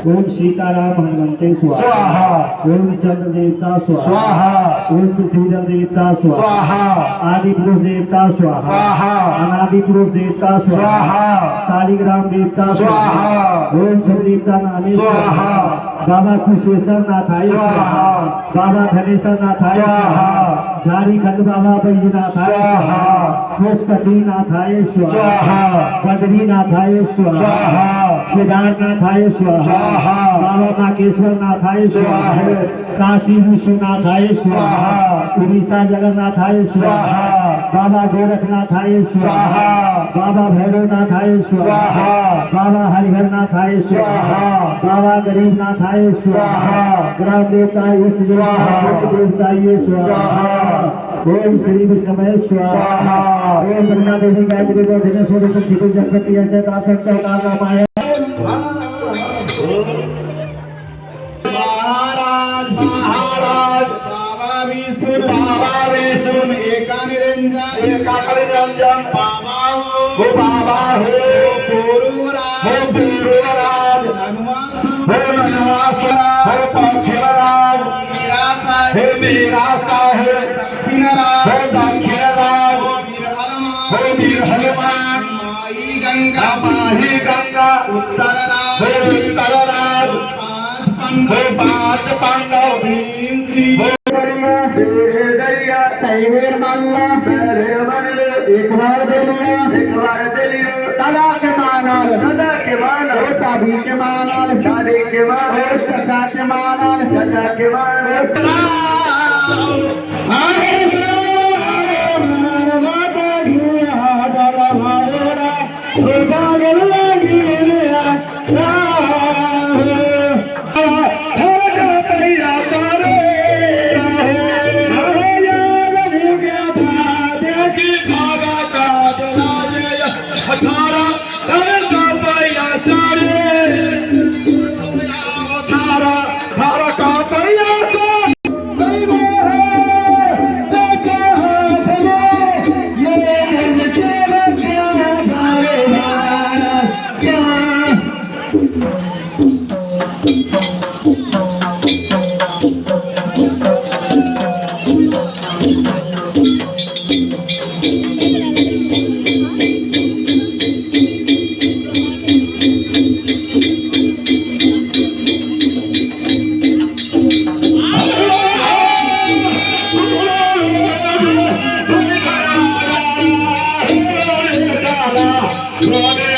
ओम सीताराम हनुमंते स्वाहा। ओम चंद्र देवता स्वाहा। ओम पृथ्वी देवता स्वाहा। आदि पुरुष देवता स्वाहा। अनादि पुरुष देवता स्वाहा। शालिग्राम देवता स्वाहा। ओम सब देवता नामे स्वाहा। बाबा कुशेश्वर नाथाय स्वाहा। बाबा धनेश्वर नाथाय स्वाहा। झारीखंड बाबा बैजनाथाय स्वाहा। पुष्कटी नाथाय स्वाहा। बद्री नाथाय स्वाहा। केदारनाथाय स्वाहा। बाबा नागेश्वर नाथाय स्वाहा। काशी विश्वनाथाय स्वाहा। उड़ीसा जगन्नाथाय स्वाहा। बाबा गोरखनाथाय स्वाहा। बाबा भैरवनाथाय स्वाहा। बाबा हरिहरनाथाय स्वाहा। बाबा गरीबनाथाय स्वाहा। ग्राम देवता इष्ट देवता स्वाहा। ओम श्री विष्णवे स्वाहा। ओम ब्रह्मा देवी गायत्री गोधने सूर्य शक्ति को जगपति ऐसे दास महाराज महाराज बाबा विष्णु एका निरंजन बाबा हो पूर्वराज हनुमास पक्षराज मेरा साहेब दक्षिण राज वीर हनुमान माही गंगा उत्तर राज पांच पांडव भीम सिंह एक बार दिलिया दादा के मानल दादी के मानल दादी के मानल चाचा के मानल चाचा के मानल Lord